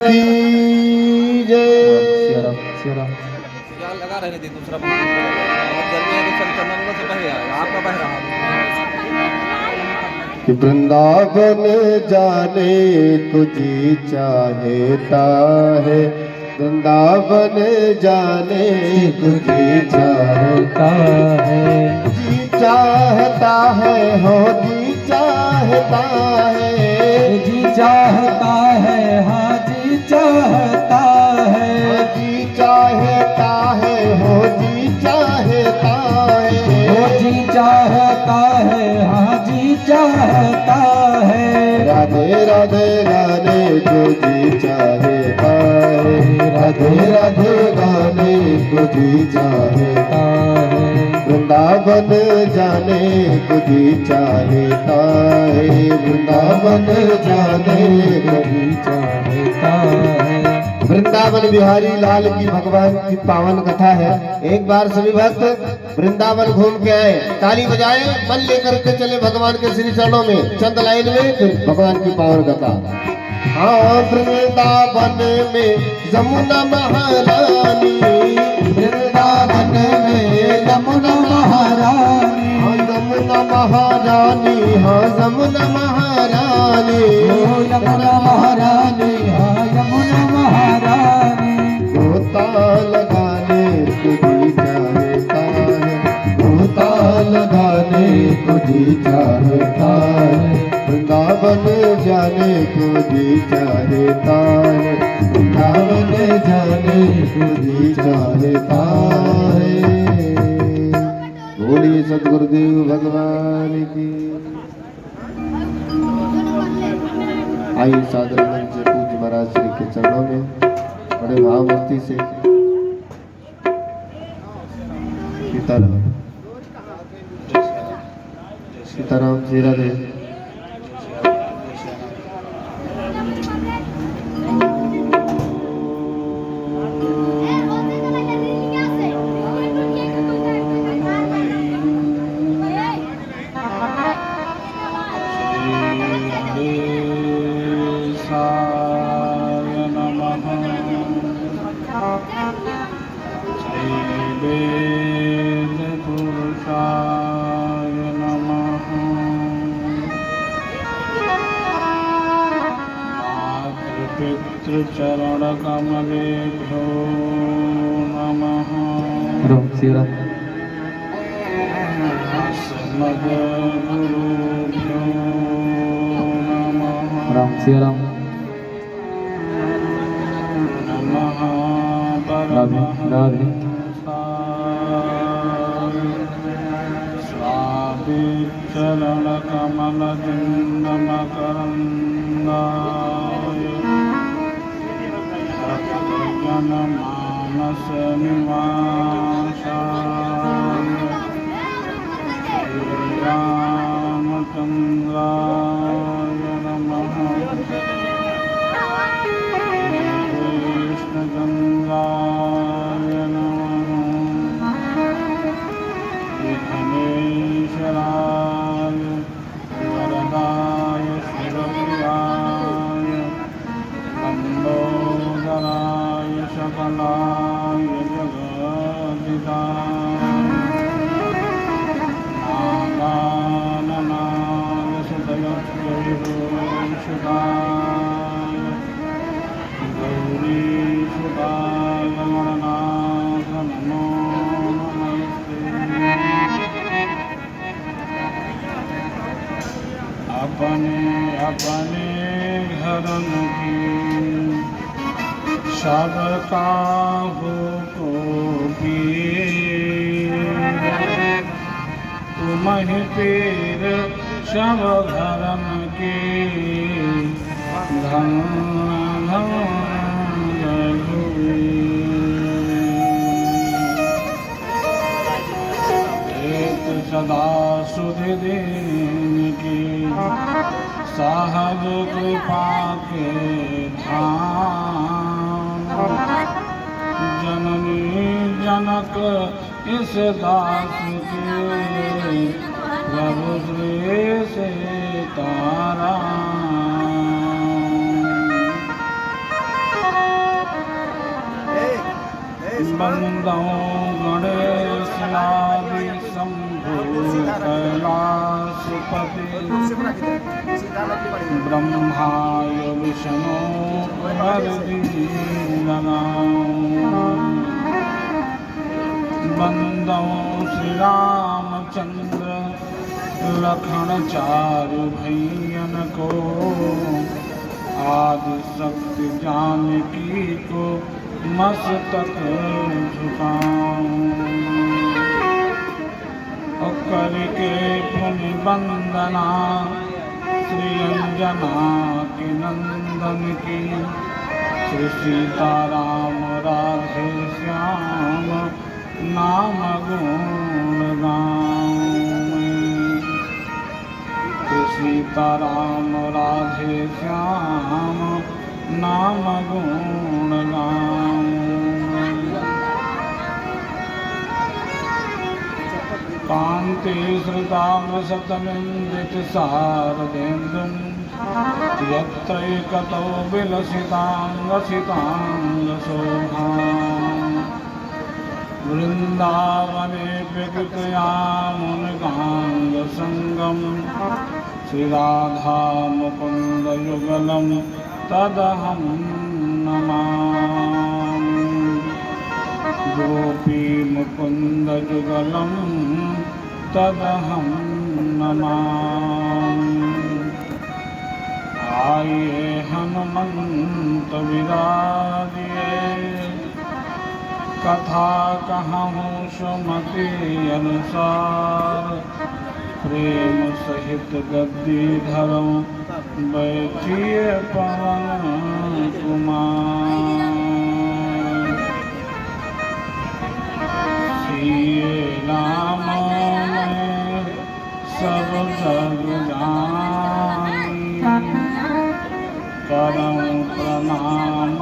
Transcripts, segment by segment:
की जय। लगा रहने थे दूसरा गर्मी है तो चंदन से बह गया आपका बह रहा कि वृंदावन जाने तुझी चाहता है, वृंदावन जाने तुझी चाहता है, जी चाहता है हो जी चाहता है, जी चाहता है हाँ जी चाहता है, जी चाहता है हो जी चाहता है, वो जी चाहता है हाँ जी चाहता है। राधे राधे गाने तुझी चाहता है, राधे राधे गाने तुझी चाहता है, वृंदावन जाने तुझी चाहता है, वृंदावन जाने तुझी चाहता है। वृंदावन बिहारी लाल की भगवान की पावन कथा है। एक बार सभी भक्त वृंदावन घूम के आए, ताली बजाए, मन लेकर के चले भगवान के श्री चरणों में, चंद लाइन में फिर भगवान की पावन कथा। हाँ वृंदावन में यमुना महारानी, वृंदावन में यमुना महारानी, हाँ यमुना महारानी, हाँ यमुना महारानी, ओ यमुना महारानी हाँ यमुना महारानी। गोता लगाने तुझी चाहता है, गोता लगाने तुझी चाहता है, वृंदावन जाने तुझी चाहता है, वृंदावन जाने तुझी चाहता है। बोलिए सदगुरुदेव भगवान की। आइए सादर मन से पूज्य महाराज श्री के चरणों में बड़े भाव भक्ति से सीताराम सीताराम श्री राधे। चरण कमलेभ्यो नमः। राम श्री राम। अस्मद्गुरुभ्यो नमः। राम श्री राम। नमः राधे राधे। स्वादिचरण कमल मकरंदाय मानस निवासाय श्रीरामचंद्राय नमः। कृष्णचंद्राय नमः। विघ्नेश्वराय वरदाय शिवप्रियाय लंबोदराय सकलाय जगदिताय नागाननाय सुतयज्ञविभूषिताय गौरीसुताय गणनाथ नमो नमस्ते। अपने अपने घरन की सब काहू को पीर, तुम ही पीर सब घरन की धन धन एक सदा सुधि दिन की सहज कृपा के धाम, जननी जनक इस दास के प्रभु श्री सीताराम। बंदो गणेश आदि शंभु कैलाशपति ब्रह्माय विष्णु बंदो श्री रामचंद्र लखन चारु भैयन को आदि शक्ति जानकी को मस्तक झुकाऊं करके पुनि वंदना श्री अंजना के नंदन की श्री सीताराम राधे श्याम नाम गुण गाऊं श्री सीताराम राधे श्याम नाम गुण गाऊं कांति श्रुतामृतमिंदित शारदेन्दुं यत्रैकतो विलसितांगसितांगशोभाम् वृंदावने विकृतयामुनिगांगसंगं श्रीराधा मुकुंद युगलं तदहं नमामि गोपी मुकुंद जुगलं तदहं नमामि आइए हनुमंत विराजिए कथा कहूँ सुमति अनुसार प्रेम सहित गद्दी धरम बैठिए पवन कुमार सिए नाम में सब जग जानी करम प्रणाम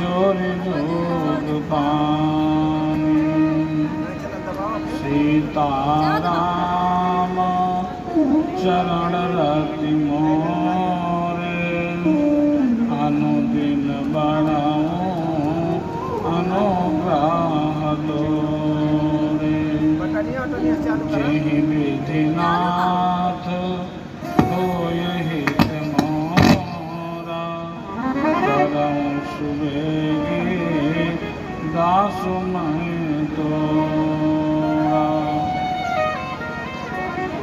जोर जोग पानी सीताराम चरण रति मोरे अनुदिन बढ़ाऊं अनुग्रह दोरे जहि विधिनाथ होय मोरा करऊं सुबेगी दासु मैं तोरा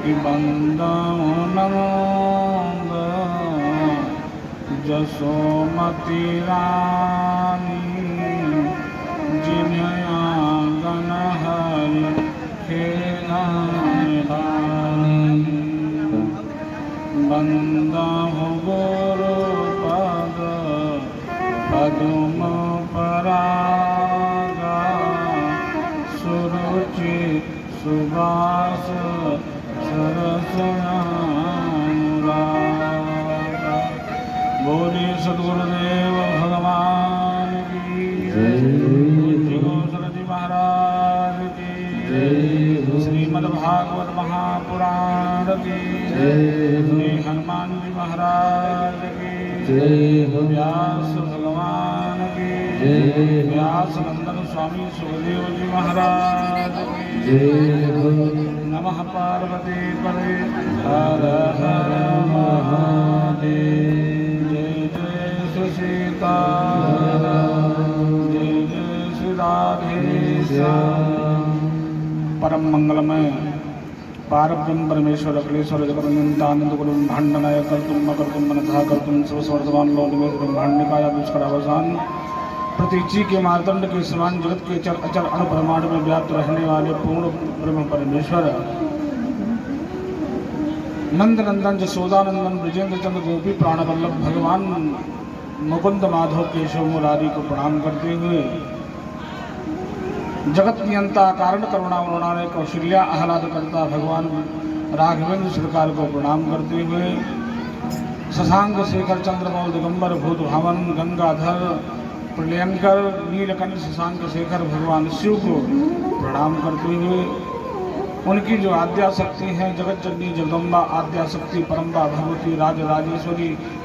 कि बंदऊं नंद जसोमति रानी जिन्हें आंगन हरि खेलानी बंदहु गुरु पद पदुम परागा सुरुचि सुबास सरसनानुरागा बोले सद्गुरुदेव भगवान की सरजी महाराज की श्रीमद्भागवत महापुराण की श्री हनुमान जी महाराज की व्यास भगवान की व्यास नंदन स्वामी सुखदेव जी महाराज की नमः पार्वती पते हर हर महादेव जय जय श्री सीता जय जय श्री राधे परम मंगलमय पारब्रह्म परमेश्वर अखिलेश्वर जगन्नाथानंद गुरु ब्रह्मांडनाय कर्तुम अकर्तुम मनथा कर्तुम सर्वस्वर्धवान लोकमेश ब्रह्मांडिकाया दुष्कर अवसान प्रतीची के मार्तंड के समान जगत के चर अचर अणु ब्रह्मांड में व्याप्त रहने वाले पूर्ण ब्रह्म परमेश्वर नंद नंदन जसोदानंदन ब्रजेंद्र चंद्र गोपी प्राणवल्लभ भगवान मुकुंद माधव केशव मुरारी को प्रणाम करते हुए जगत नियंता कारण करुणा वरुणालय कौशल्या आह्लाद करता भगवान राघवेंद्र सरकार को प्रणाम करते हुए शशांक शेखर चंद्रमौल दिगंबर भूत भावन गंगाधर प्रलयंकर नीलकंठ शशांक शेखर भगवान शिव को प्रणाम करते हुए उनकी जो आद्या शक्ति है जगत जननी जगदम्बा आद्या शक्ति परम्बा भगवती राजराजेश्वरी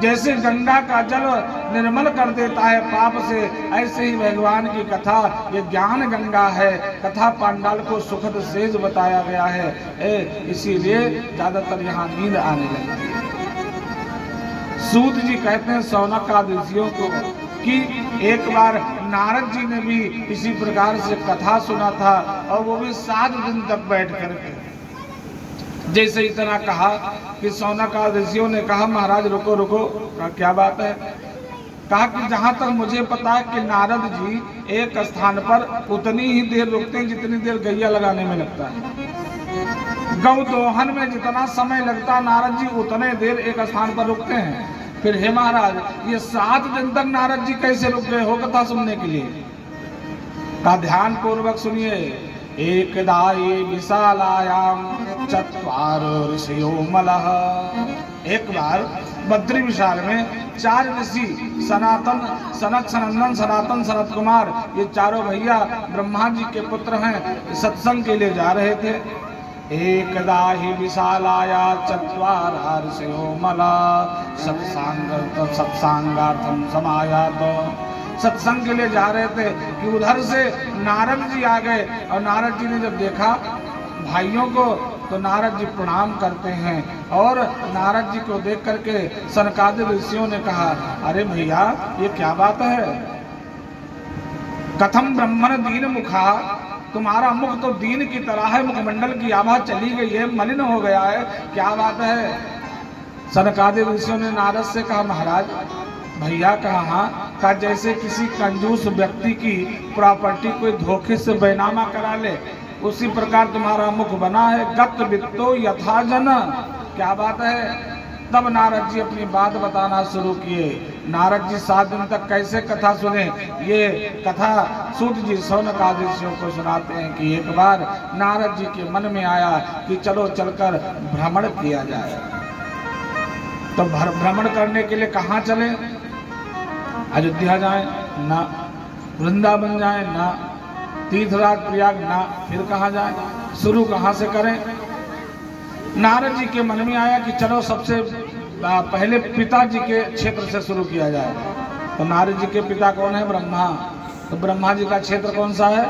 जैसे गंगा का जल निर्मल कर देता है पाप से, ऐसे ही भगवान की कथा ये ज्ञान गंगा है। कथा पांडाल को सुखद सेज बताया गया है, इसीलिए ज्यादातर यहाँ नींद आने लगती है। सूत जी कहते हैं शौनक ऋषियों को कि एक बार नारद जी ने भी इसी प्रकार से कथा सुना था, और वो भी 7 दिन तक बैठ करके। जैसे इतना कहा कि शौनक ऋषियों ने कहा महाराज रुको रुको, कहा क्या बात है? कहा कि जहां तक मुझे पता है कि नारद जी एक स्थान पर उतनी ही देर रुकते हैं जितनी देर गैया लगाने में लगता है। गौ दोहन में जितना समय लगता नारद जी उतने देर एक स्थान पर रुकते हैं। फिर हे महाराज ये 7 दिन तक नारद जी कैसे रुक गए हो कथा सुनने के लिए? का ध्यान पूर्वक सुनिए। एकदा ये विशालायाम चत्वारो ऋषियो मलः। एक बार बद्री विशाल में 4 ऋषि सनातन, सनक, सनंदन, सनातन, सनत कुमार, ये चारों भैया ब्रह्मा जी के पुत्र हैं, सत्संग के लिए जा रहे थे। एकदा ही विशालाया चत्वारा ऋषियो मलः सत्संगार्थम समायात। सत्संग के लिए जा रहे थे कि उधर से नारद जी आ गए, और नारद जी ने जब देखा भाइयों को तो नारद जी प्रणाम करते हैं। और नारद जी को देख करके सनकादि ऋषियों ने कहा अरे भैया ये क्या बात है? कथम ब्रह्मण दीन मुखा, तुम्हारा मुख तो दीन की तरह है, मुखमंडल की आभा चली गई है, मलिन हो गया है, क्या बात है? सनकादि ऋषियों ने नारद से कहा महाराज भैया कहा का जैसे किसी कंजूस व्यक्ति की प्रॉपर्टी कोई धोखे से बैनामा करा ले, उसी प्रकार तुम्हारा मुख बना है। गत वित्तो यथा जन, क्या बात है? तब नारद जी अपनी बात बताना शुरू किए। नारद जी 7 दिन तक कैसे कथा सुने, ये कथा सूत जी शौनक ऋषियों को सुनाते हैं कि एक बार नारद जी के मन में आया कि चलो चलकर भ्रमण किया जाए। तो भ्रमण करने के लिए कहाँ चले? अयोध्या जाए ना, वृंदावन जाए ना, तीर्थराज प्रयाग ना, फिर कहाँ जाए? शुरू कहाँ से करें? नारद जी के मन में आया कि चलो सबसे पहले पिताजी के क्षेत्र से शुरू किया जाए। तो नारद जी के पिता कौन है? ब्रह्मा। तो ब्रह्मा जी का क्षेत्र कौन सा है?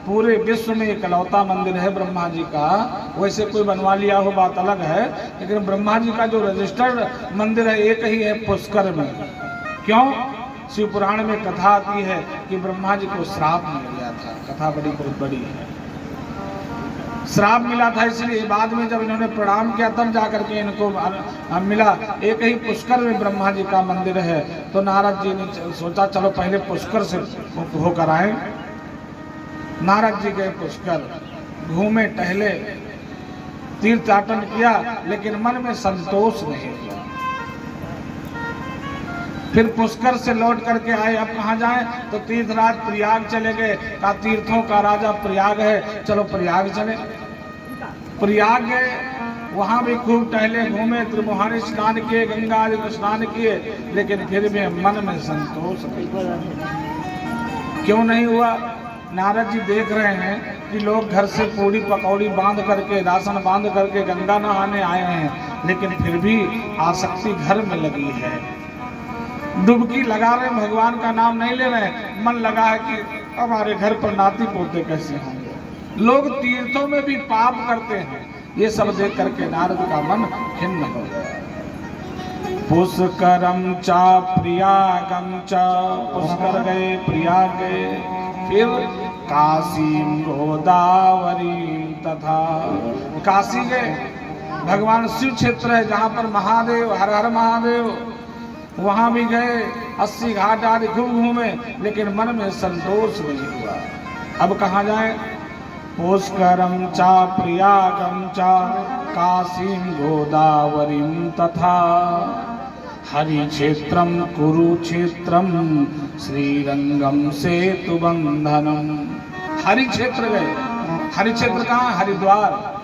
पूरे विश्व में इकलौता मंदिर है ब्रह्मा जी का। वैसे कोई बनवा लिया हो बात अलग है, लेकिन ब्रह्मा जी का जो रजिस्टर्ड मंदिर है एक ही है पुष्कर में। क्यों? शिव पुराण में कथा आती है कि ब्रह्मा जी को श्राप मिल गया था। कथा बड़ी बहुत बड़ी है। श्राप मिला था, इसलिए बाद में जब इन्होंने प्रणाम किया तब जाकर के इनको मिला। एक ही पुष्कर में ब्रह्मा जी का मंदिर है। तो नारद जी ने सोचा चलो पहले पुष्कर से होकर आए। नारद जी गए पुष्कर, घूमे टहले, तीर्थाटन किया, लेकिन मन में संतोष नहीं हुआ। फिर पुष्कर से लौट करके आए। अब कहाँ जाएं? तो तीर्थराज प्रयाग चले गए। का तीर्थों का राजा प्रयाग है, चलो प्रयाग चले। प्रयाग गए, वहां भी खूब टहले, घूमे, त्रिमुहानी स्नान किए, गंगा आदि में स्नान किए, लेकिन फिर भी मन में संतोष नहीं। क्यों नहीं हुआ? नारद जी देख रहे हैं कि लोग घर से पूड़ी पकौड़ी बांध करके, राशन बांध करके गंगा नहाने आए हैं, लेकिन फिर भी आसक्ति घर में लगी है। डुबकी लगा रहे, भगवान का नाम नहीं ले रहे, मन लगा है कि हमारे घर पर नाती पोते कैसे होंगे। लोग तीर्थों में भी पाप करते हैं। ये सब देख करके नारद का मन खिन्न हो गया। पुष्करम चा प्रयागम चा, पुष्कर गए, प्रयाग गए, फिर काशीम गोदावरी तथा, काशी गए, भगवान शिव क्षेत्र है जहाँ पर महादेव, हर हर महादेव, वहां भी गए, 80 घाट आदि खूब घूमे, लेकिन मन में संतोष नहीं हुआ। अब कहाँ जाए? पुष्करम चा प्रयागम चा काशीम गोदावरीम तथा हरि क्षेत्रम कुरुक्षेत्रम श्रीरंगम सेतुबंधनम। हरि क्षेत्र गए। हरि क्षेत्र कहाँ? हरिद्वार।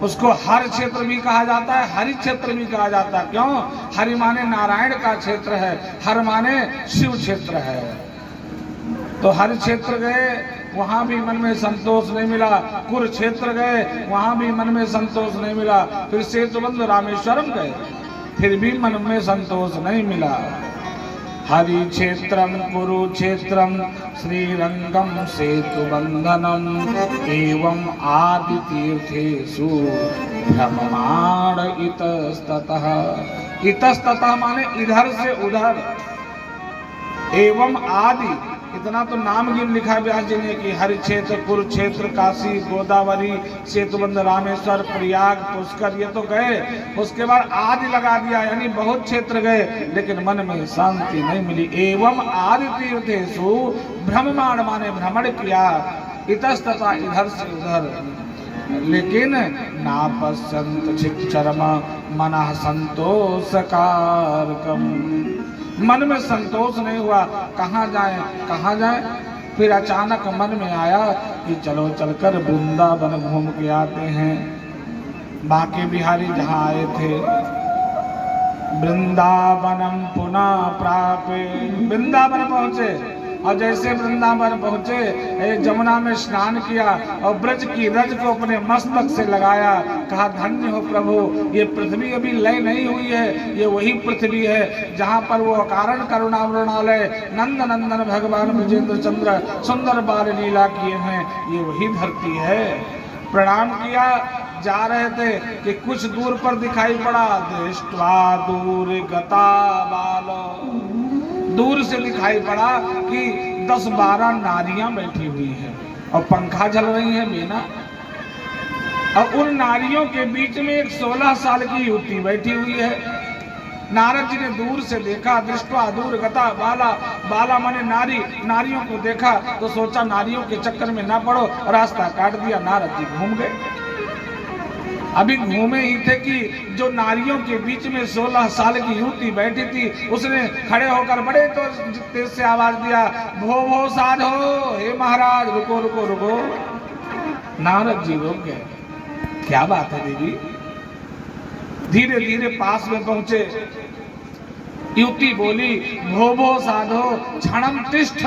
उसको हर क्षेत्र भी कहा जाता है, हरि क्षेत्र भी कहा जाता है। क्यों? हरि माने नारायण का क्षेत्र है, हर माने शिव क्षेत्र है। तो हर क्षेत्र गए, वहां भी मन में संतोष नहीं मिला। कुरुक्षेत्र गए, वहां भी मन में संतोष नहीं मिला। फिर सेतुबंध रामेश्वरम गए। फिर भी मन में संतोष नहीं मिला। हरि क्षेत्रम कुरुक्षेत्रम श्रीरंगम सेतुबंधनम एवं आदि तीर्थेषु भ्रममाण इतस्ततः। इतस्ततः माने इधर से उधर, एवं आदि इतना तो नाम गिन लिखा व्यास जी ने कि हरि क्षेत्र, कुरुक्षेत्र, काशी, गोदावरी, सेतुबंध, रामेश्वर, प्रयाग, पुष्कर, ये तो गए। उसके बाद आदि लगा दिया, यानी बहुत क्षेत्र गए, लेकिन मन में शांति नहीं मिली। एवं आदि तीर्थेषु भ्रममाण माने भ्रमण किया, इतस्ततः इधर से उधर, लेकिन नापश्यंत चिक्षरम मनः संतोषकारकम। मन में संतोष नहीं हुआ, कहाँ जाए कहाँ जाए। फिर अचानक मन में आया कि चलो चलकर वृंदावन घूम के आते हैं। बांके बिहारी जहाँ आए थे, वृंदावनम पुनः प्रापे, वृंदावन पहुँचे। और जैसे वृंदावन पहुँचे, जमुना में स्नान किया और ब्रज की रज को अपने मस्तक से लगाया। कहा धन्य हो प्रभु, ये पृथ्वी अभी लय नहीं हुई है, ये वही पृथ्वी है जहाँ पर वो अकारण करुणावृणालय नंद नंदन भगवान विजेंद्र चंद्र सुंदर बाल लीला किए हैं, ये वही धरती है। प्रणाम किया, जा रहे थे कि कुछ दूर पर दिखाई पड़ा, दृष्ट्वा दूर गता बाल, दूर से दिखाई पड़ा कि 10-12 नारियां बैठी हुई हैं और पंखा चल रही है मीना। और उन नारियों के बीच में एक 16 साल की युवती बैठी हुई है। नारद जी ने दूर से देखा, दृष्ट्वा दूर गता बाला, बाला माने नारी, नारियों को देखा तो सोचा नारियों के चक्कर में ना पड़ो, रास्ता काट दिया। नारद जी घूम गए। अभी घूमे ही थे कि जो नारियों के बीच में 16 साल की युवती बैठी थी, उसने खड़े होकर बड़े तो तेज से आवाज दिया, भो भो साधो, हे महाराज रुको रुको रुको। नारद जी रुक गए, क्या बात है देवी। धीरे धीरे पास में पहुंचे। युवती बोली, भो भो साधो क्षणम तिष्ठ,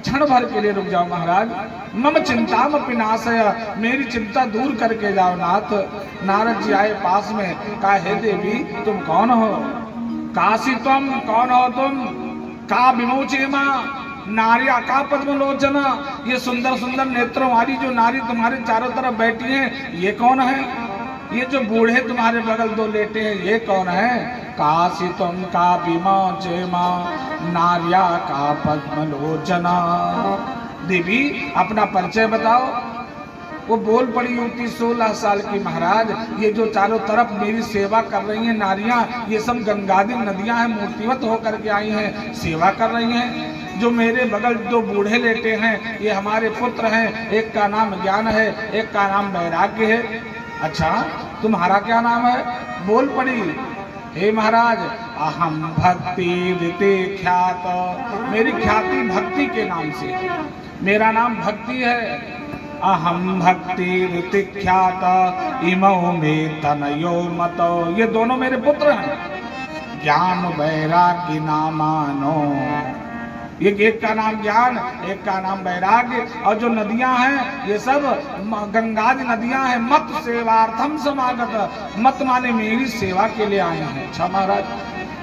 क्षण भर के लिए रुक जाओ महाराज। मम चिंता पिनाशय, मेरी चिंता दूर करके जाओ नाथ। नारद जी आए पास में, कहा हे देवी तुम कौन हो? काशी तुम कौन हो तुम? का विमोचे माँ नारिया का पद्मलोचना, ये सुंदर सुंदर नेत्रों वाली जो नारी तुम्हारे चारों तरफ बैठी हैं, ये कौन है? ये जो बूढ़े तुम्हारे बगल दो लेटे हैं, ये कौन है? काशी तुम का विमोचे माँ नारिया का पद्मलोचना। देवी अपना परिचय बताओ। वो बोल पड़ी युवती 16 साल की, महाराज ये जो चारों तरफ मेरी सेवा कर रही हैं नारियां, ये सब गंगादी नदियां हैं, मूर्तिवत होकर के आई हैं, सेवा कर रही हैं। जो मेरे बगल दो बूढ़े लेटे हैं, ये हमारे पुत्र हैं, एक का नाम ज्ञान है, एक का नाम वैराग्य है। अच्छा तुम्हारा क्या नाम है? बोल पड़ी, हे महाराज अहम भक्ति ऋते ख्यात, मेरी ख्याति भक्ति के नाम से, मेरा नाम भक्ति है। अहम भक्ति ऋति ख्यात इमो में तनयो मतो, ये दोनों मेरे पुत्र हैं। ज्ञान वैराग्य नामानो, ये एक का नाम ज्ञान, एक का नाम वैराग्य। और जो नदियां हैं ये सब गंगा नदियां हैं। मत सेवार्थम समागत, मत माने मेरी सेवा के लिए आए हैं। अच्छा महाराज,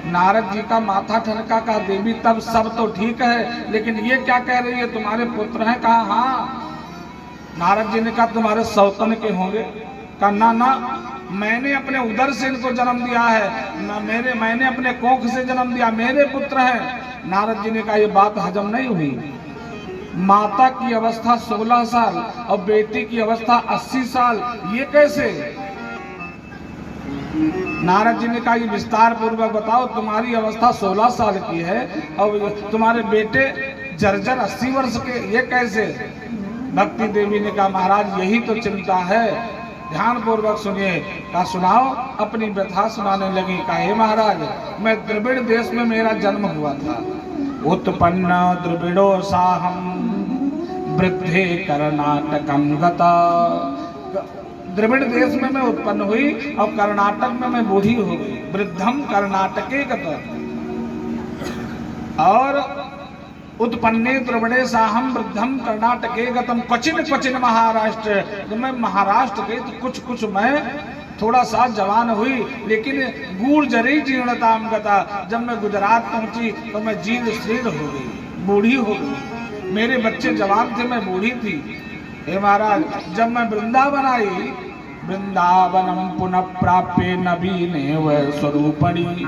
नारद जी का माथा ठनका। का देवी तब सब तो ठीक है, लेकिन ये क्या कह रही है तुम्हारे पुत्र हैं? कहा हाँ। नारद जी ने कहा तुम्हारे सौतन के होंगे? कहा ना ना, मैंने अपने उदर से इनको जन्म दिया है, मैंने अपने कोख से जन्म दिया, मेरे पुत्र हैं। नारद जी ने कहा ये बात हजम नहीं हुई। माता की अवस्था 16 साल और बेटी की अवस्था 80 साल, ये कैसे? नारद जी ने कहा ये विस्तार पूर्वक बताओ। तुम्हारी अवस्था 16 साल की है और तुम्हारे बेटे जर्जर 80 वर्ष के, ये कैसे? भक्ति देवी ने कहा महाराज यही तो चिंता है, ध्यान पूर्वक सुनिए। कहा सुनाओ। अपनी व्यथा सुनाने लगी। कहा हे महाराज, मैं द्रविड़ देश में मेरा जन्म हुआ था। उत्पन्न द्रविड़ो साहम वृद्धे कर्नाटकम गता, द्रविड़ देश में मैं उत्पन्न हुई और कर्नाटक में मैं बूढ़ी हो गई। वृद्धम कर्नाटके गता, और उत्पन्ने द्रविड़े साहम वृद्धम कर्नाटके गतम क्वचिन क्वचिन महाराष्ट्र, तो मैं महाराष्ट्र गई तो कुछ कुछ मैं थोड़ा सा जवान हुई, लेकिन गूर्जरी जीर्णताम गता, जब मैं गुजरात पहुंची तो मैं जीर्ण शीर्ण हो गई, बूढ़ी हो गई। मेरे बच्चे जवान थे, मैं बूढ़ी थी। हे महाराज, जब मैं वृंदावन आई, वृंदावनम पुनः प्राप्य नवीने वह स्वरूपणी,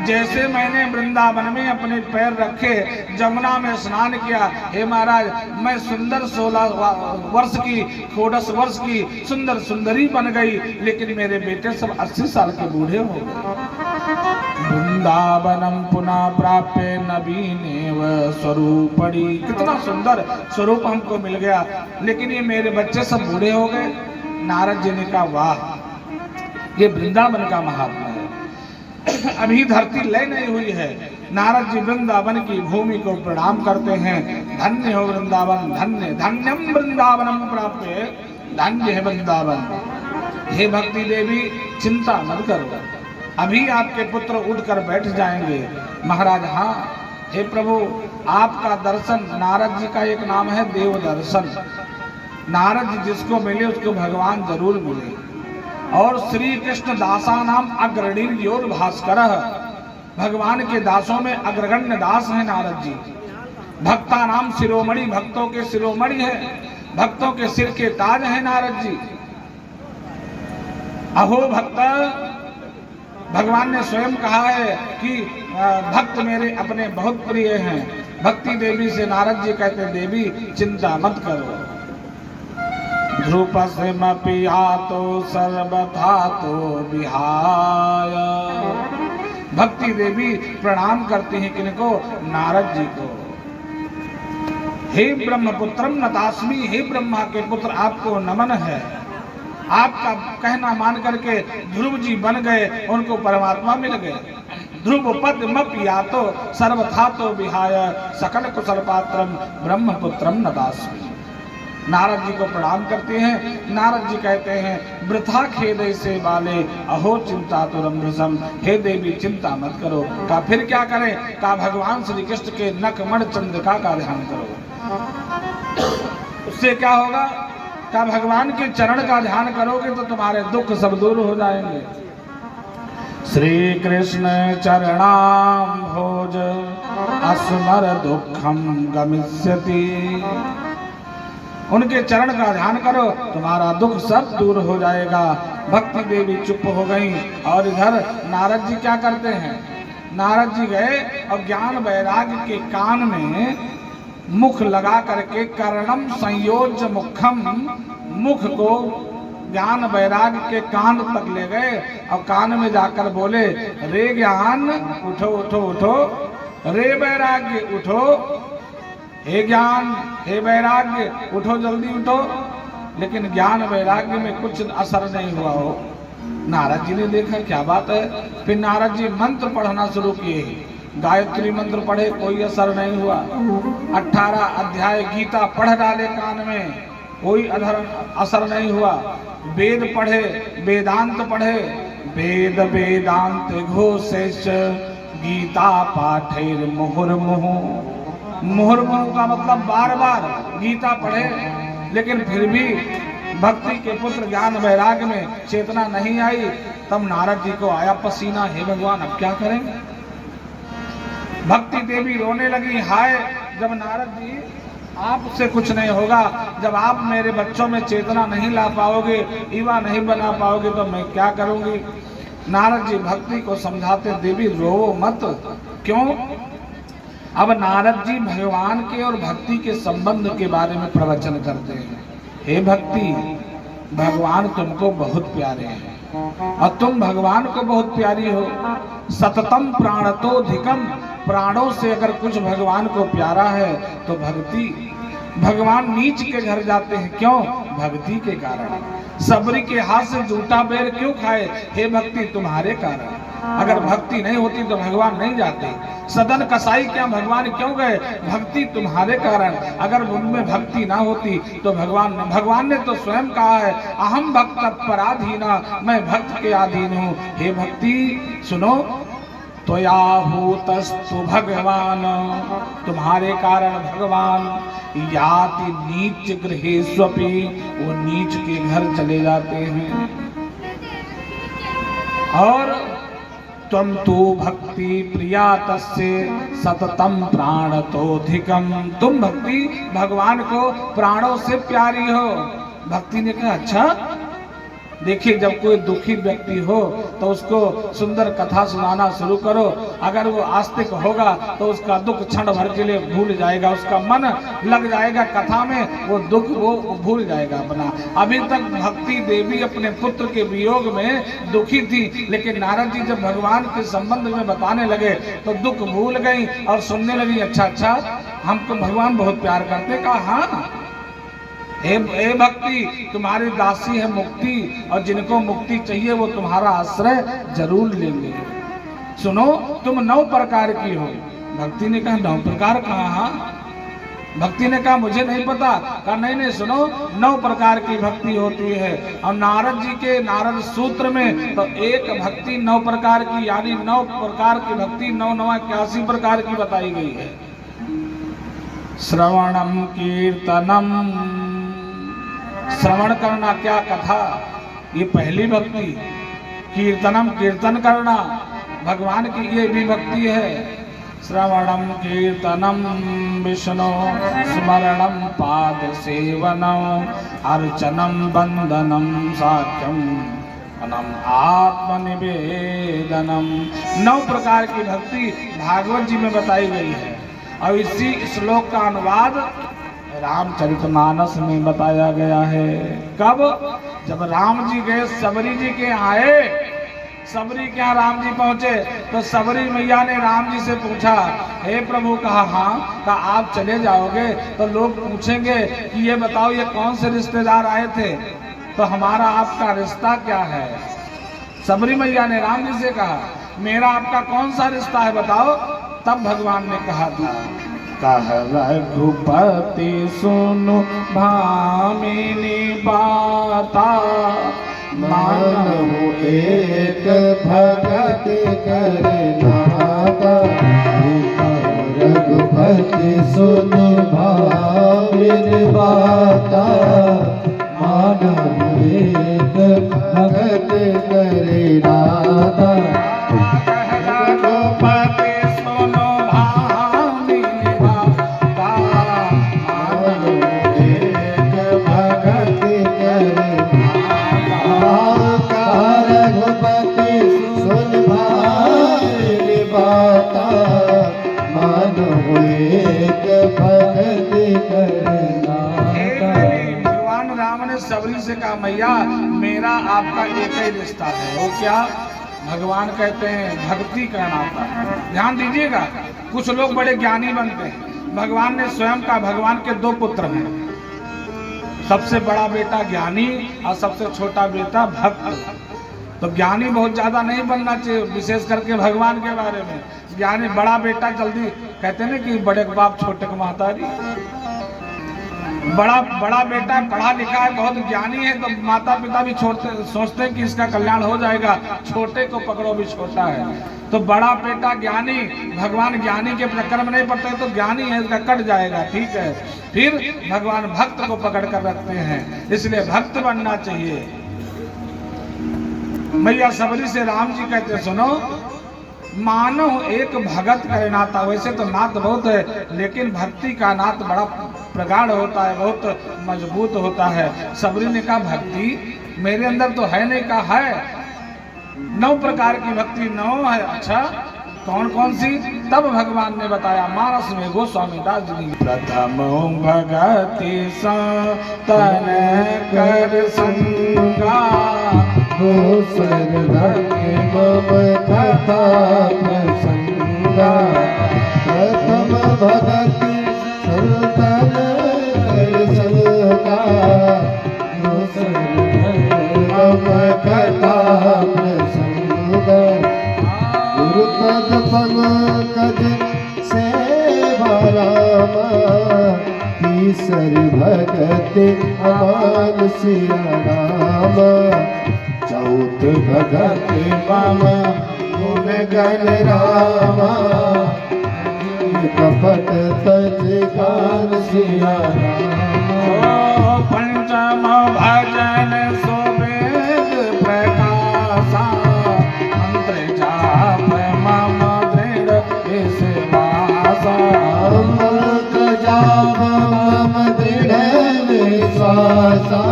जैसे मैंने वृंदावन में अपने पैर रखे, जमुना में स्नान किया, हे महाराज, मैं सुंदर 16 वर्ष की 14 वर्ष की सुंदर सुंदरी बन गई, लेकिन मेरे बेटे सब 80 साल के बूढ़े हो गए। वृंदावनम पुनः प्राप्य नवीने वह स्वरूपणी, कितना सुंदर स्वरूप हमको मिल गया, लेकिन ये मेरे बच्चे सब बूढ़े हो गए। नारद जी ने कहा, वाह, ये वृंदावन का महात्मा है। अभी धरती लय नहीं हुई है। नारद जी वृंदावन की भूमि को प्रणाम करते हैं। धन्य हो वृंदावन, धन्य धन्यम वृंदावनम प्राप्य, धन्य है वृंदावन। हे भक्ति देवी, चिंता मत करो, अभी आपके पुत्र उठकर बैठ जाएंगे। महाराज, हाँ हे प्रभु, आपका दर्शन, नारद जी का एक नाम है देव दर्शन। नारद जी जिसको मिले उसको भगवान जरूर मिले। और श्री कृष्ण दासा नाम अग्रणी योर भास्कर, भगवान के दासों में अग्रगण्य दास है नारद जी। भक्ता नाम शिरोमणि, भक्तों के शिरोमणि है, भक्तों के सिर के ताज है नारद जी। अहो भक्त, भगवान ने स्वयं कहा है कि भक्त मेरे अपने बहुत प्रिय हैं। भक्ति देवी से नारद जी कहते, देवी चिंता मत करो। ध्रुपसिमपि यातो सर्वथा तो विहाय, भक्ति देवी प्रणाम करती हैं किनको? नारद जी को। हे ब्रह्मपुत्रम नतास्मि, हे ब्रह्मा के पुत्र, आपको नमन है। आपका कहना मान करके ध्रुव जी बन गए, उनको परमात्मा मिल गए। ध्रुव पद मप यातो सर्वथा तो विहाय, सकल कुशल पात्रम ब्रह्मपुत्रम नतास्मि। नारद जी को प्रणाम करते हैं। नारद जी कहते हैं, वृथा खेद से बाले अहो चिंता तो रम्भसम, हे देवी चिंता मत करो। का फिर क्या करें? का भगवान श्री कृष्ण के नकमण चंद्रिका का ध्यान करो। उससे क्या होगा? का भगवान के चरण का ध्यान करोगे तो तुम्हारे दुख सब दूर हो जाएंगे। श्री कृष्ण चरणाम भोज अस्मर दुखम गमिष्यति, उनके चरण का ध्यान करो, तुम्हारा दुख सब दूर हो जाएगा। भक्ति देवी चुप हो गई। और इधर नारद जी क्या करते हैं? नारद जी गए और ज्ञान वैराग्य के कान में मुख लगा करके कर्णम संयोज्य मुखम, मुख को ज्ञान वैराग्य के कान तक ले गए और कान में जाकर बोले, रे ज्ञान उठो उठो उठो, रे वैराग्य उठो, हे ज्ञान हे वैराग्य उठो, जल्दी उठो। लेकिन ज्ञान वैराग्य में कुछ असर नहीं हुआ हो। नारद जी ने देखा क्या बात है। फिर नारद जी मंत्र पढ़ना शुरू किए। गायत्री मंत्र पढ़े, कोई असर नहीं हुआ। 18 अध्याय गीता पढ़ डाले कान में, कोई असर नहीं हुआ। वेद पढ़े, वेदांत पढ़े, वेद वेदांत घोषेश गीता पाठेर मुहुर्मुहु, मुहुर्मुहु का मतलब बार बार गीता पढ़े, लेकिन फिर भी भक्ति के पुत्र ज्ञान वैराग्य में चेतना नहीं आई। तब नारद जी को आया पसीना, हे भगवान अब क्या करें? भक्ति देवी रोने लगी, हाय जब नारद जी आपसे कुछ नहीं होगा, जब आप मेरे बच्चों में चेतना नहीं ला पाओगे, ईवा नहीं बना पाओगे तो मैं क्या करूंगी? नारद जी भक्ति को समझाते, देवी रो मत। क्यों? अब नारद जी भगवान के और भक्ति के संबंध के बारे में प्रवचन करते हैं। हे भक्ति, भगवान तुमको बहुत प्यारे हैं और तुम भगवान को बहुत प्यारी हो। सततम प्राणतोधिकम, प्राणों से अगर कुछ भगवान को प्यारा है तो भक्ति। भगवान नीच के घर जाते हैं, क्यों? भक्ति के कारण। सबरी के हाथ से जूठा बेर क्यों खाए? हे भक्ति तुम्हारे कारण। अगर भक्ति नहीं होती तो भगवान नहीं जाते। सदन कसाई क्या भगवान क्यों गए? भक्ति तुम्हारे कारण। अगर उनमें भक्ति ना होती तो भगवान ने तो स्वयं कहा है, अहम भक्त पराधीना, मैं भक्त के अधीन हूँ। हे भक्ति सुनो, त्वयाहूतस्तु भगवान, तुम्हारे कारण भगवान याति नीच गृहेष्वपि, वो नीच के घर चले जाते हैं। और त्वं तु भक्ति प्रिया तस्य सततम प्राणतोधिकम, तुम भक्ति भगवान को प्राणों से प्यारी हो। भक्ति ने कहा अच्छा, देखिए जब कोई दुखी व्यक्ति हो तो उसको सुंदर कथा सुनाना शुरू करो, अगर वो आस्तिक होगा तो उसका दुख क्षण भर के लिए भूल जाएगा, उसका मन लग जाएगा कथा में, वो दुख वो भूल जाएगा अपना। अभी तक भक्ति देवी अपने पुत्र के वियोग में दुखी थी, लेकिन नारद जी जब भगवान के संबंध में बताने लगे तो दुख भूल गई और सुनने लगी, अच्छा हमको भगवान बहुत प्यार करते। कहा हाँ, हे भक्ति तुम्हारी दासी है मुक्ति, और जिनको मुक्ति चाहिए वो तुम्हारा आश्रय जरूर लेंगे। सुनो तुम 9 प्रकार की हो। भक्ति ने कहा 9 प्रकार कहाँ? भक्ति ने कहा मुझे नहीं पता। कहा नहीं सुनो, 9 प्रकार की भक्ति होती है। और नारद जी के नारद सूत्र में तो एक भक्ति 9 प्रकार की, यानी 9 प्रकार की भक्ति 9 81 प्रकार की बताई गई है। श्रवणम कीर्तनम, श्रवण करना, क्या कथा, ये पहली भक्ति। कीर्तनम, कीर्तन करना भगवान की, ये भी भक्ति है। श्रवणम कीर्तनम विष्णु स्मरणम पाद सेवनम अर्चनम वंदनम साख्यम अनम आत्मनिवेदनम। 9 प्रकार की भक्ति भागवत जी में बताई गई है। और इसी श्लोक का अनुवाद रामचरितमानस में बताया गया है। कब? जब राम जी गए सबरी जी के आए, सबरी के यहाँ राम जी पहुंचे तो सबरी मैया ने राम जी से पूछा, हे प्रभु, कहा हाँ, कहा आप चले जाओगे तो लोग पूछेंगे कि ये बताओ ये कौन से रिश्तेदार आए थे, तो हमारा आपका रिश्ता क्या है। सबरी मैया ने राम जी से कहा मेरा आपका कौन सा रिश्ता है बताओ। तब भगवान ने कहा था, कह रघुपति सुनु भामिनी बाता, मानहु एक भगत करनाता। रघुपति सुनु भामिनी बाता, मानहु एक भगत करनाता। सबरी से कहा मैया मेरा आपका एक ही रिश्ता है। वो क्या? भगवान कहते हैं भक्ति का नाता। ध्यान दीजिएगा, कुछ लोग बड़े ज्ञानी बनते हैं। भगवान ने स्वयं का, भगवान के 2 पुत्र हैं, सबसे बड़ा बेटा ज्ञानी और सबसे छोटा बेटा भक्त। तो ज्ञानी बहुत ज्यादा नहीं बनना चाहिए, विशेष करके भगवान के बारे में। ज्ञानी बड़ा बेटा जल्दी, कहते हैं कि बड़े के बाप छोटे को महतारी। बड़ा बेटा पढ़ा लिखा है, बहुत ज्ञानी है, तो माता पिता भी सोचते हैं कि इसका कल्याण हो जाएगा, छोटे को पकड़ो भी छोटा है। तो बड़ा बेटा ज्ञानी, भगवान ज्ञानी के चक्कर में नहीं पड़ते, तो ज्ञानी है इसका कट जाएगा, ठीक है। फिर भगवान भक्त को पकड़ कर रखते हैं, इसलिए भक्त बनना चाहिए। मैया सबरी से राम जी कहते सुनो, मानो एक भगत करे नाता। वैसे तो नात बहुत है, लेकिन भक्ति का नात बड़ा प्रगाढ़ होता है, बहुत मजबूत होता है। सबरी ने कहा भक्ति मेरे अंदर तो है नहीं। कहा है 9 प्रकार की भक्ति 9 है। अच्छा कौन कौन सी? तब भगवान ने बताया मानस में गोस्वामी दास जी। प्रथम भगति तन कर संगा, मम कथा प्रसंगा। प्रथम भगति संतन कर संगा, मम कथा प्रसंगा। गुरु पद पंकज सेवा रामा, तीसर भगति अमान सिया रामा। चौथ भगति मम गुण गण रामा, कपट तज गान सिया रामा। पंचम भजन सुवेद प्रकाशा, मम दृढ़ विश्वासा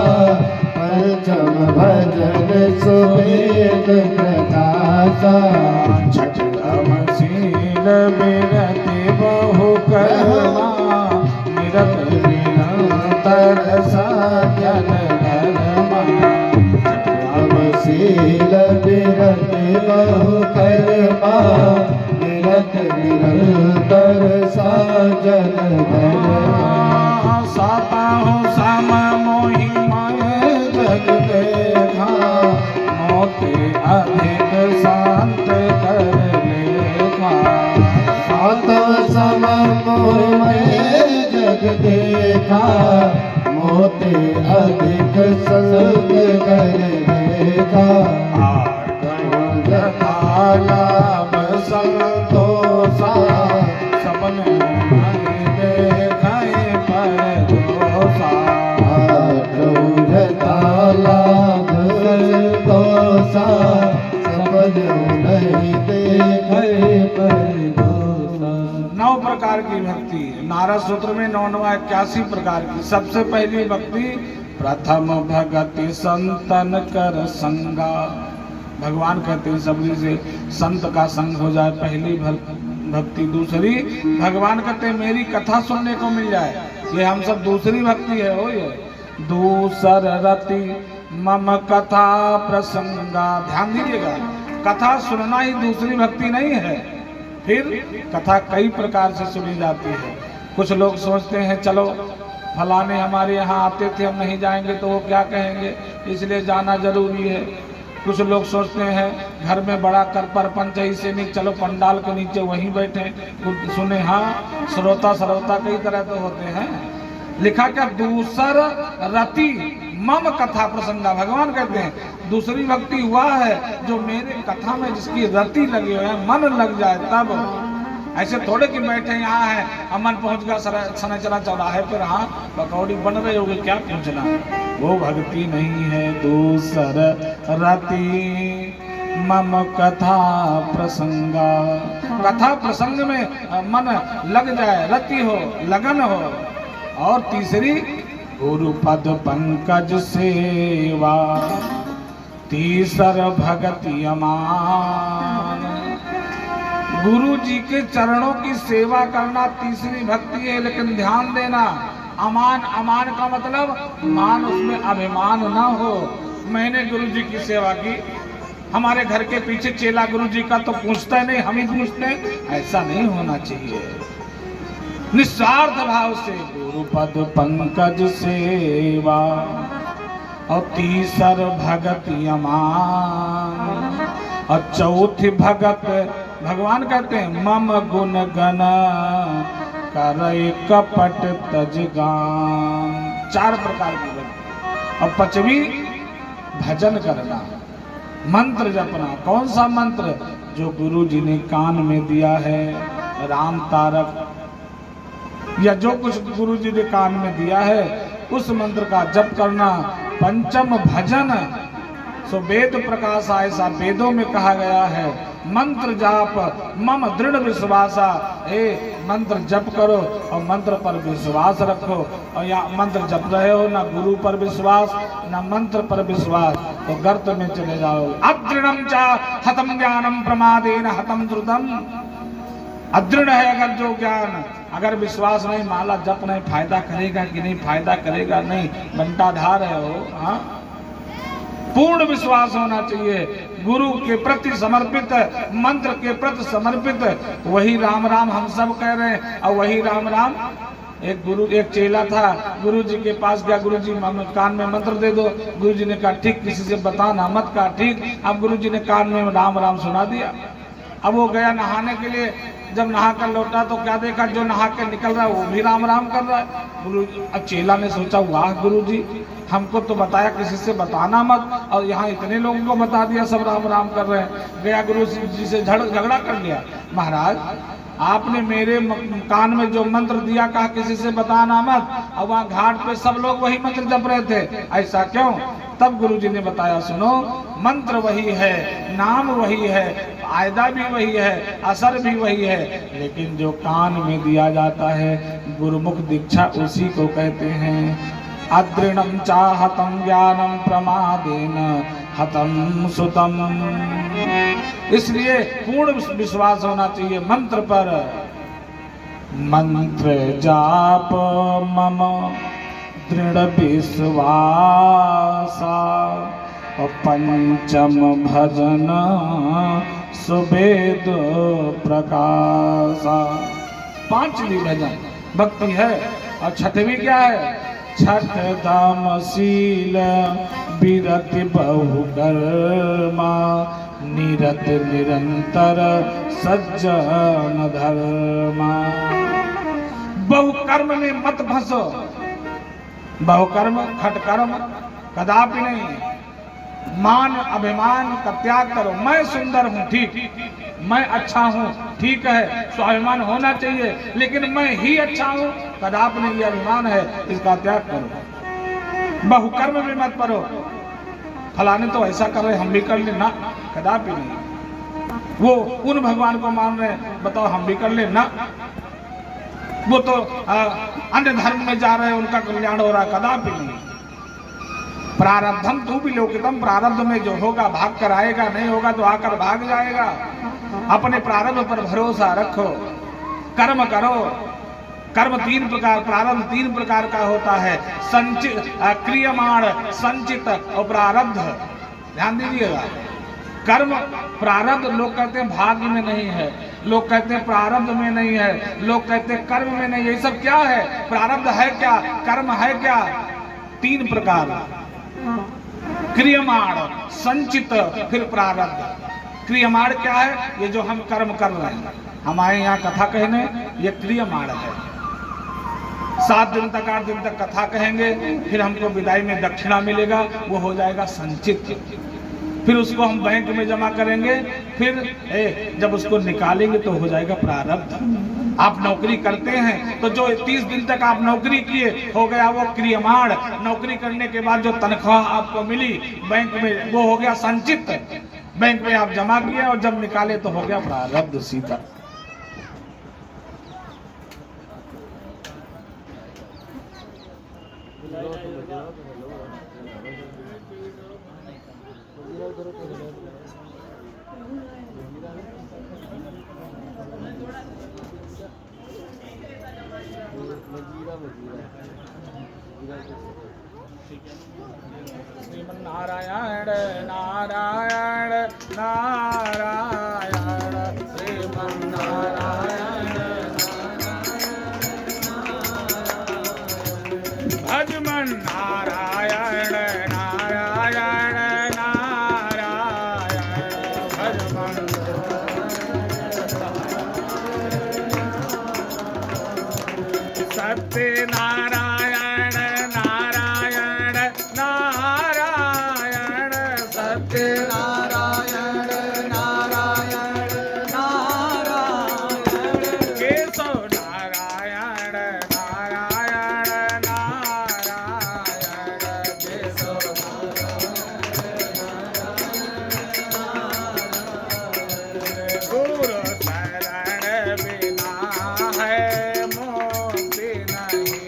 पंचम भजन सुवेद प्रकाशा छठमशील बिरति बहु कर्मा निरत निरंतर साधन धर्मा शील बिरति बहु कर्मा निरत निरंतर साजन धर्मा साताहु सम मोहि मय जग देखा मोते अधिक शांत कर लेखा सातव सम मोहि जग देखा मोते अधिक संग कर देखा लाभ संतोषा सपन देखाए पर दोषा लाभ संतोषा सपन नहीं देखे पर दोषा। 9 प्रकार की भक्ति नारद सूत्र में 91 प्रकार की। सबसे पहली भक्ति प्रथम भगति संतन कर संगा। भगवान कहते हैं सबरी से संत का संग हो जाए, पहली भक्ति। दूसरी भगवान कहते हैं मेरी कथा सुनने को मिल जाए, ये हम सब दूसरी भक्ति है। हो ये दूसर रति मम कथा प्रसंगा। ध्यान दीजिएगा, कथा सुनना ही दूसरी भक्ति नहीं है। फिर कथा कई प्रकार से सुनी जाती है। कुछ लोग सोचते हैं चलो फलाने हमारे यहाँ आते थे, हम नहीं जाएंगे तो वो क्या कहेंगे, इसलिए जाना जरूरी है। कुछ लोग सोचते हैं घर में बड़ा कर परपंच है, इसे नहीं चलो पंडाल के नीचे वहीं बैठे सुने। हाँ, श्रोता कई तरह तो होते हैं। लिखा क्या दूसर रति मम कथा प्रसंगा। भगवान कहते हैं दूसरी भक्ति हुआ है जो मेरे कथा में जिसकी रति लगे हुए हैं, मन लग जाए तब। ऐसे थोड़े कि बैठे यहाँ है, अमन पहुंच गया सनचरा चौराहे पर, हाँ पकौड़ी बन रही होगी, क्या पूछना। वो भक्ति नहीं है। दूसर रति मम कथा प्रसंगा। कथा प्रसंग में मन लग जाए, रति हो, लगन हो। और तीसरी गुरु पद पंकज सेवा। तीसर भगति अमान। गुरु जी के चरणों की सेवा करना तीसरी भक्ति है। लेकिन ध्यान देना, अमान, अमान का मतलब मान, उसमें अभिमान ना हो। मैंने गुरु जी की सेवा की, हमारे घर के पीछे चेला गुरु जी का तो पूछता ही नहीं, हम ही पूछते हैं, ऐसा नहीं होना चाहिए। निस्वार्थ भाव से गुरु पद पंकज सेवा। और तीसर भगति अमान। और चौथी भगत भगवान कहते हैं मम गुण गण करय कपट तजगान। 4 प्रकार की भक्ति। और 5वीं भजन करना, मंत्र जपना। कौन सा मंत्र? जो गुरु जी ने कान में दिया है, राम तारक या जो कुछ गुरु जी ने कान में दिया है उस मंत्र का जप करना। पंचम भजन सो वेद प्रकाश ऐसा वेदों में कहा गया है। मंत्र जाप मम दृढ़ विश्वासा। मंत्र जप करो और मंत्र पर विश्वास रखो। और या मंत्र जप रहे हो ना गुरु पर विश्वास ना मंत्र पर विश्वास, तो गर्त में चले जाओ। अदृढ़म चा हतम ज्ञानम प्रमादेन हतम द्रुतम। अदृढ़ है अगर जो ज्ञान, अगर विश्वास नहीं, माला जप नहीं, फायदा करेगा कि नहीं, फायदा करेगा नहीं, बंटाधार है वो। हाँ, पूर्ण विश्वास होना चाहिए। गुरु के प्रति समर्पित, मंत्र के प्रति समर्पित। वही राम राम हम सब कह रहे हैं, और वही राम राम। एक चेला था, गुरु जी के पास गया, गुरु जी कान में मंत्र दे दो। गुरु जी ने कहा ठीक, किसी से बताना मत। कहा ठीक। अब गुरु जी ने कान में राम राम सुना दिया। अब वो गया नहाने के लिए, जब नहा कर लौटा तो क्या देखा, जो नहा के निकल रहा है वो भी राम राम कर रहा है। गुरु अब चेला ने सोचा वाह गुरु जी, हमको तो बताया किसी से बताना मत, और यहाँ इतने लोगों को बता दिया, सब राम राम कर रहे हैं। गया गुरु जी से झगड़ा कर लिया। महाराज आपने मेरे कान में जो मंत्र दिया, कहा किसी से बताना मत, और वहाँ घाट पे सब लोग वही मंत्र जप रहे थे, ऐसा क्यों? तब गुरुजी ने बताया सुनो, मंत्र वही है, नाम वही है, फायदा भी वही है, असर भी वही है, लेकिन जो कान में दिया जाता है गुरुमुख दीक्षा उसी को कहते हैं। अदृणम चाहतम ज्ञानम प्रमादेन हतम सुतम। इसलिए पूर्ण विश्वास होना चाहिए मंत्र पर। मंत्र जाप मम दृढ़ विश्वासा और पंचम भजन सुवेद प्रकाशा। पांचवी भजन भक्ति है। और छठवीं क्या है? छठ दाम शील विरति बहुकर्मा निरत निरंतर सज्जन धर्मा। बहुकर्म में मत फंसो। बहुकर्म खटकर्म कदापि नहीं। मान अभिमान का त्याग करो। मैं सुंदर हूँ ठीक, मैं अच्छा हूँ ठीक है, स्वाभिमान होना चाहिए, लेकिन मैं ही अच्छा हूँ कदापि नहीं, ये अभिमान है, इसका त्याग करो। बहुकर्म में मत पड़ो। फलाने तो ऐसा कर रहे हम भी कर ले ना, कदापि नहीं। वो उन भगवान को मान रहे, बताओ हम भी कर ले ना। वो तो अन्य धर्म में जा रहे हैं, उनका कल्याण हो रहा, कदापि नहीं। प्रारब्धम तू भी लोकितम। प्रारब्ध में जो होगा भाग कर आएगा, नहीं होगा तो आकर भाग जाएगा। अपने प्रारब्ध पर भरोसा रखो, कर्म करो। कर्म तीन प्रकार, प्रारब्ध तीन प्रकार का होता है, संचित, क्रियमाण, संचित और प्रारब्ध। ध्यान दीजिएगा। कर्म प्रारब्ध लोग कहते हैं भाग्य में नहीं है, लोग कहते हैं प्रारब्ध में नहीं है, लोग कहते हैं कर्म में नहीं है। ये सब क्या है? प्रारब्ध है क्या? कर्म है क्या? तीन प्रकार, क्रियमाण, संचित, फिर प्रारब्ध। क्रियमाण क्या है? ये जो हम कर्म कर रहे हैं, हमारे यहाँ कथा कहने, ये क्रियमाण है। 7 दिन तक 8 दिन तक कथा कहेंगे, फिर हमको विदाई में दक्षिणा मिलेगा, वो हो जाएगा संचित। फिर उसको हम बैंक में जमा करेंगे, फिर जब उसको निकालेंगे तो हो जाएगा प्रारब्ध। आप नौकरी करते हैं तो जो 30 दिन तक आप नौकरी किए, हो गया वो क्रियमाण। नौकरी करने के बाद जो तनख्वाह आपको मिली बैंक में, वो हो गया संचित। बैंक में आप जमा किए और जब निकाले तो हो गया प्रारब्ध सीधा। नारायण नारायण नारायण श्रीमन्नारायण भजमन नारायण नारायण नारायण भजमन सत्य नारायण नारायण नारायण सत्य नारायण नारायण नारायण केशव नारायण नारायण नारायण केशव गुरु शरण बिना है मोक्ति नहीं,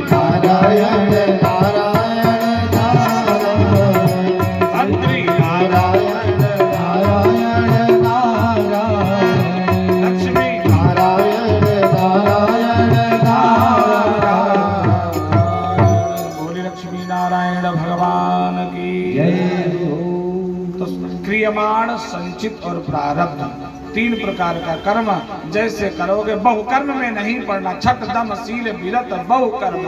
नारायण नारायण नारायण अत्रि नारायण नारायण नारायण लक्ष्मी नारायण नारायण नारायण। बोले लक्ष्मी नारायण भगवान की तो क्रियमाण, संचित और प्रारब्ध तीन प्रकार का कर्म जैसे करोगे, बहुकर्म में नहीं पड़ना। छठ दम शील विरत बहुकर्म।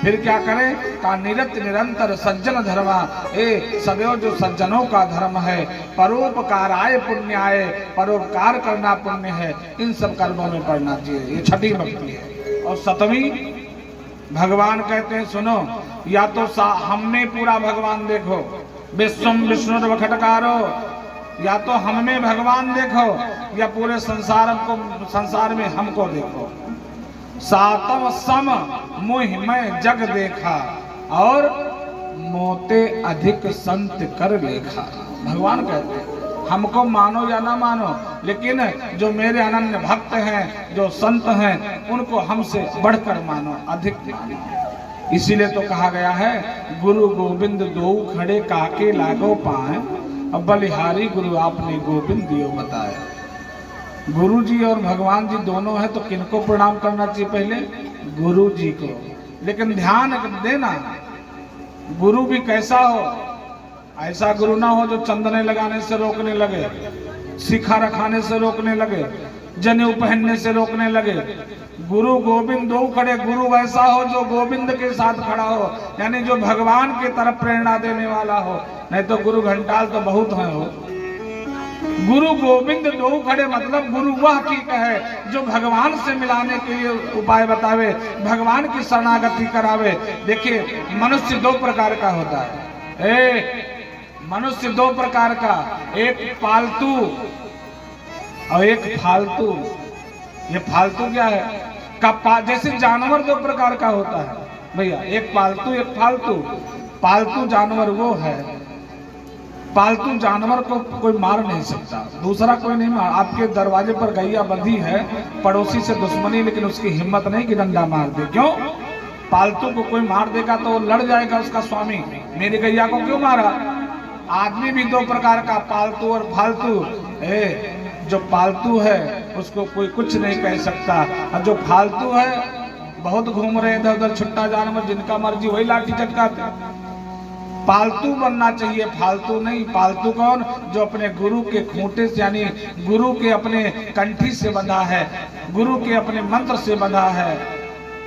फिर क्या करें? का निरत निरंतर सज्जन धर्मा। सदैव जो सज्जनों का धर्म है, परोपकाराय पुण्याय, परोपकार करना पुण्य है, इन सब कर्मों में पड़ना चाहिए। ये छठी भक्ति है। और सतवीं, भगवान कहते हैं सुनो, या तो हमने पूरा भगवान देखो, विश्वम विष्णु खटकारो, या तो हमें भगवान देखो या पूरे संसार में हमको देखो। सातम सम मोहि मैं जग देखा, और मोते अधिक संत कर लेखा। भगवान कहते हैं हमको मानो या ना मानो, लेकिन जो मेरे अनन्य भक्त हैं, जो संत हैं, उनको हमसे बढ़कर मानो, अधिक मानो। इसीलिए तो कहा गया है, गुरु गोविंद दो खड़े काके लागो पाए, अब बलिहारी गुरु आपने गोविंद दियो बताया। गुरु जी और भगवान जी दोनों हैं, तो किनको प्रणाम करना चाहिए? पहले गुरु जी को। लेकिन ध्यान देना, गुरु भी कैसा हो? ऐसा गुरु ना हो जो चंदने लगाने से रोकने लगे, शिखा रखाने से रोकने लगे, जनेऊ पहनने से रोकने लगे। गुरु गोविंद दो खड़े, गुरु वैसा हो जो गोविंद के साथ खड़ा हो, यानी जो भगवान की तरफ प्रेरणा देने वाला हो। नहीं तो गुरु घंटाल तो बहुत है हो। गुरु गोविंद दो खड़े मतलब गुरु वह ठीक है जो भगवान से मिलाने के लिए उपाय बतावे, भगवान की शरणागति करावे। देखिए, मनुष्य दो प्रकार का होता है। मनुष्य दो प्रकार का, एक पालतू और एक फालतू। ये फालतू क्या है? जैसे जानवर दो प्रकार का होता है भैया, एक पालतू एक फालतू। पालतू जानवर वो है, पालतू जानवर को कोई मार नहीं सकता, दूसरा कोई नहीं मार। आपके दरवाजे पर गैया बंधी है, पड़ोसी से दुश्मनी, लेकिन उसकी हिम्मत नहीं कि डंडा मार दे। क्यों? पालतू को कोई मार देगा तो वो लड़ जाएगा उसका स्वामी, मेरी गैया को क्यों मारा? आदमी भी दो प्रकार का, पालतू और फालतू। जो पालतू है उसको कोई कुछ नहीं कह सकता, और जो फालतू है बहुत घूम रहे इधर उधर, छुट्टा जानवर, जिनका मर्जी वही लाठी चटकाते। पालतू बनना चाहिए, फालतू नहीं। पालतू कौन? जो अपने गुरु के खूंटे से, यानी गुरु के अपने कंठी से बंधा है, गुरु के अपने मंत्र से बंधा है।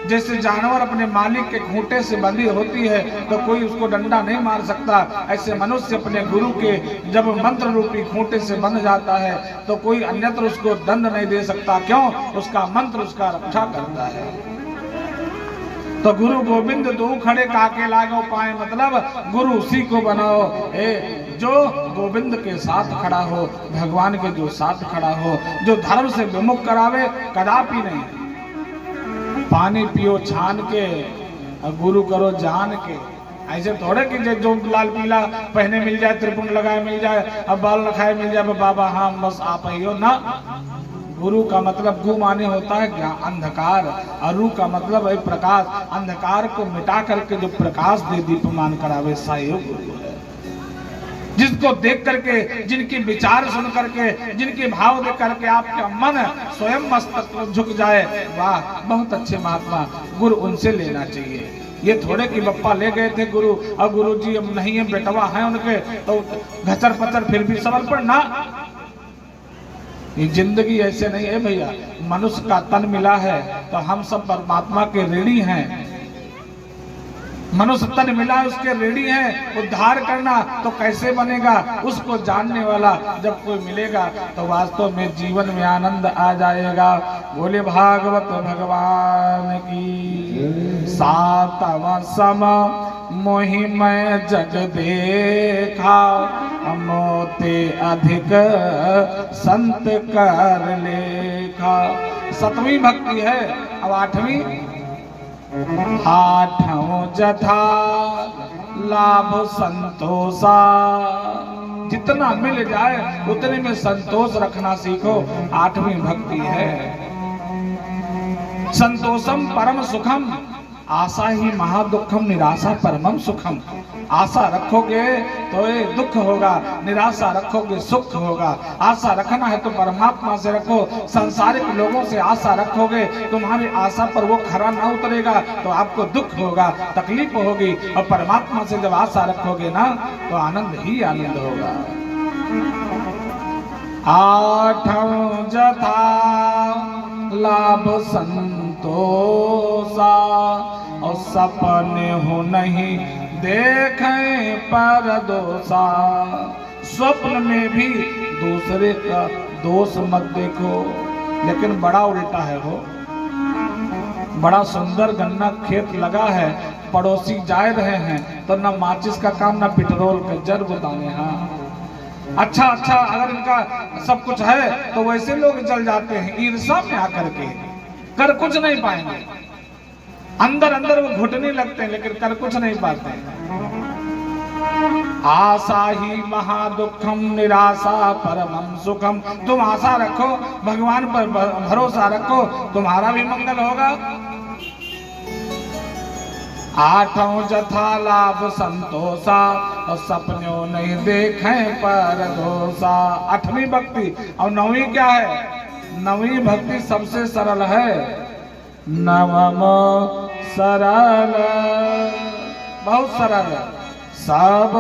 जैसे जानवर अपने मालिक के खूंटे से बंधी होती है तो कोई उसको डंडा नहीं मार सकता, ऐसे मनुष्य अपने गुरु के जब मंत्र रूपी खूंटे से बंध जाता है तो कोई अन्यत्र उसको दंड नहीं दे सकता। क्यों? उसका मंत्र उसका रक्षा करता है। तो गुरु गोविंद दो खड़े काके लागो पाए, मतलब गुरु उसी को बनाओ जो गोविंद के साथ खड़ा हो, भगवान के जो साथ खड़ा हो, जो धर्म से विमुख करावे, कदापि नहीं। पानी पियो छान के, गुरु करो जान के। ऐसे थोड़े कि जो लाल पीला पहने मिल जाए, त्रिपुंड लगाए मिल जाए, अब बाल रखाए मिल जाए, बाबा हाँ बस आप ही हो ना। गुरु का मतलब गु माने होता है ज्ञान, अंधकार, और रू का मतलब है प्रकाश। अंधकार को मिटा करके जो प्रकाश दे, दीपमान करावे, सायो गुरु है। जिसको देख करके, जिनके विचार सुन करके, जिनके भाव देख करके आपका मन स्वयं मस्तक झुक जाए, वाह बहुत अच्छे महात्मा, गुरु उनसे लेना चाहिए। ये थोड़े कि बप्पा ले गए थे गुरु, और गुरु जी अब नहीं है, बेटवा है उनके, तो घचर पचर फिर भी समर्पण ना। ये जिंदगी ऐसे नहीं है भैया। मनुष्य का तन मिला है तो हम सब परमात्मा के ऋणी हैं। मनुष्य तन मिला है, उसके ऋणी हैं। उद्धार करना तो कैसे बनेगा? उसको जानने वाला जब कोई मिलेगा तो वास्तव में जीवन में आनंद आ जाएगा। बोले भागवत भगवान की। सातव सम मोहि मैं जग देखा, मोते अधिक संत कर लेखा। सतवीं भक्ति है। अब आठवीं, आठों जथा लाभ संतोषा। जितना मिल जाए उतने में संतोष रखना सीखो, आठवीं भक्ति है। संतोषम परम सुखम, आशा ही महादुखम निराशा परमम सुखम। आशा रखोगे तो ये दुख होगा, निराशा रखोगे सुख होगा। आशा रखना है तो परमात्मा से रखो, सांसारिक लोगों से आशा रखोगे, तुम्हारी आशा पर वो खरा ना उतरेगा तो आपको दुख होगा, तकलीफ होगी। और परमात्मा से जब आशा रखोगे ना तो आनंद ही आनंद होगा। आठम जथा लाभ संतोषा और सपने हो नहीं देखें पर दोषा। स्वप्न में भी दूसरे का दोष मत देखो। लेकिन बड़ा उल्टा है वो। बड़ा सुंदर गन्ना खेत लगा है, पड़ोसी जा रहे हैं तो न माचिस का काम न पेट्रोल का जर बुताने। हाँ अच्छा अगर इनका सब कुछ है तो वैसे लोग जल जाते हैं ईर्ष्या में आकर के, कर कुछ नहीं पाएंगे। अंदर वो घुटने लगते हैं लेकिन कर कुछ नहीं पाते। आशा ही महादुखम निराशा परमम सुखम। तुम आशा रखो, भगवान पर भरोसा रखो, तुम्हारा भी मंगल होगा। आठों जथा लाभ संतोषा और सपनों नहीं देखें पर दोषा। आठवीं भक्ति। और नवीं क्या है? नवीं भक्ति सबसे सरल है। नवम सरल, बहुत सरल। सब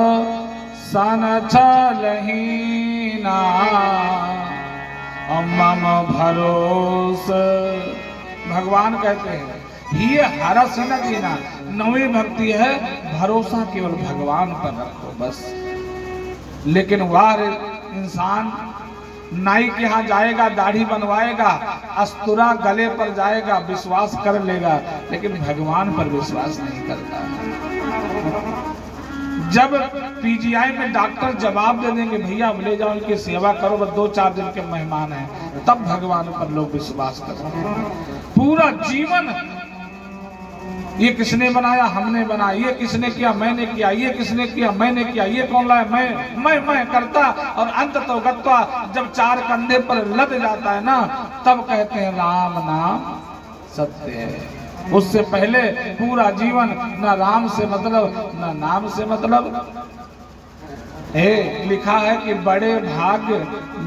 सन छलहीना मम भरोस। भगवान कहते हैं ये हरस न दीना। नवी भक्ति है भरोसा केवल भगवान पर रखो बस। लेकिन वह इंसान नाई के यहाँ जाएगा, दाढ़ी बनवाएगा, अस्तुरा गले पर जाएगा, विश्वास कर लेगा, लेकिन भगवान पर विश्वास नहीं करता। जब पीजीआई में डॉक्टर जवाब दे देंगे भैया ले जाओ इनकी सेवा करो, बस 2-4 दिन के मेहमान हैं, तब भगवान पर लोग विश्वास करते हैं। पूरा जीवन ये किसने बनाया? हमने बनाया। ये किसने किया? मैंने किया। ये किसने किया? मैंने किया। ये कौन लाया? मैं करता। और अंत तो गत्वा जब 4 कंधे पर लद जाता है ना, तब कहते हैं राम नाम सत्य है। उससे पहले पूरा जीवन न राम से मतलब न नाम से मतलब। लिखा है कि बड़े भाग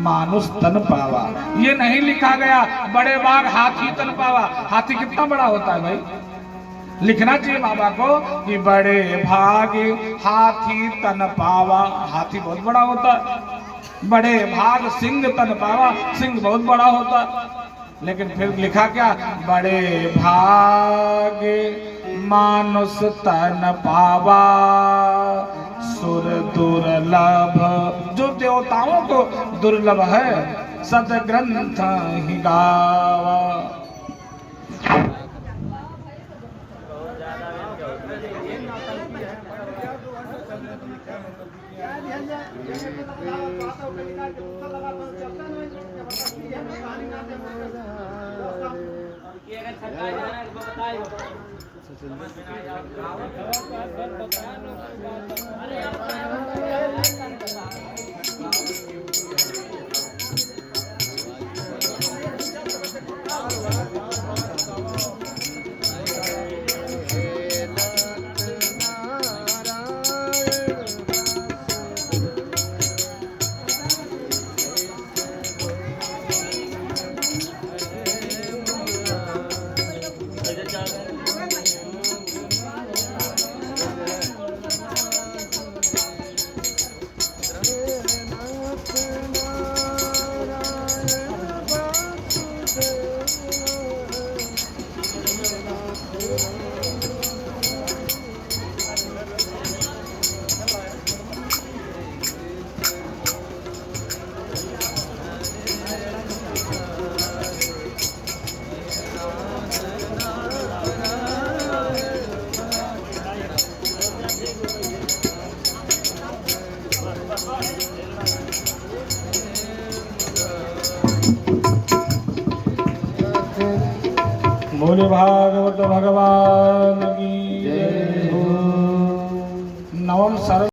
मानुष तन पावा। ये नहीं लिखा गया बड़े भाग हाथी तन पावा। हाथी कितना बड़ा होता है भाई? लिखना चाहिए बाबा को कि बड़े भाग हाथी तन पावा। हाथी बहुत बड़ा होता है। बड़े भाग सिंह तन पावा। सिंह बहुत बड़ा होता है। लेकिन फिर लिखा क्या? बड़े भाग मानुष तन पावा सुर दुर्लभ। जो देवताओं को दुर्लभ है सदग्रंथ ही गावा। बोले भागवत भगवान की जय हो। नवम सरल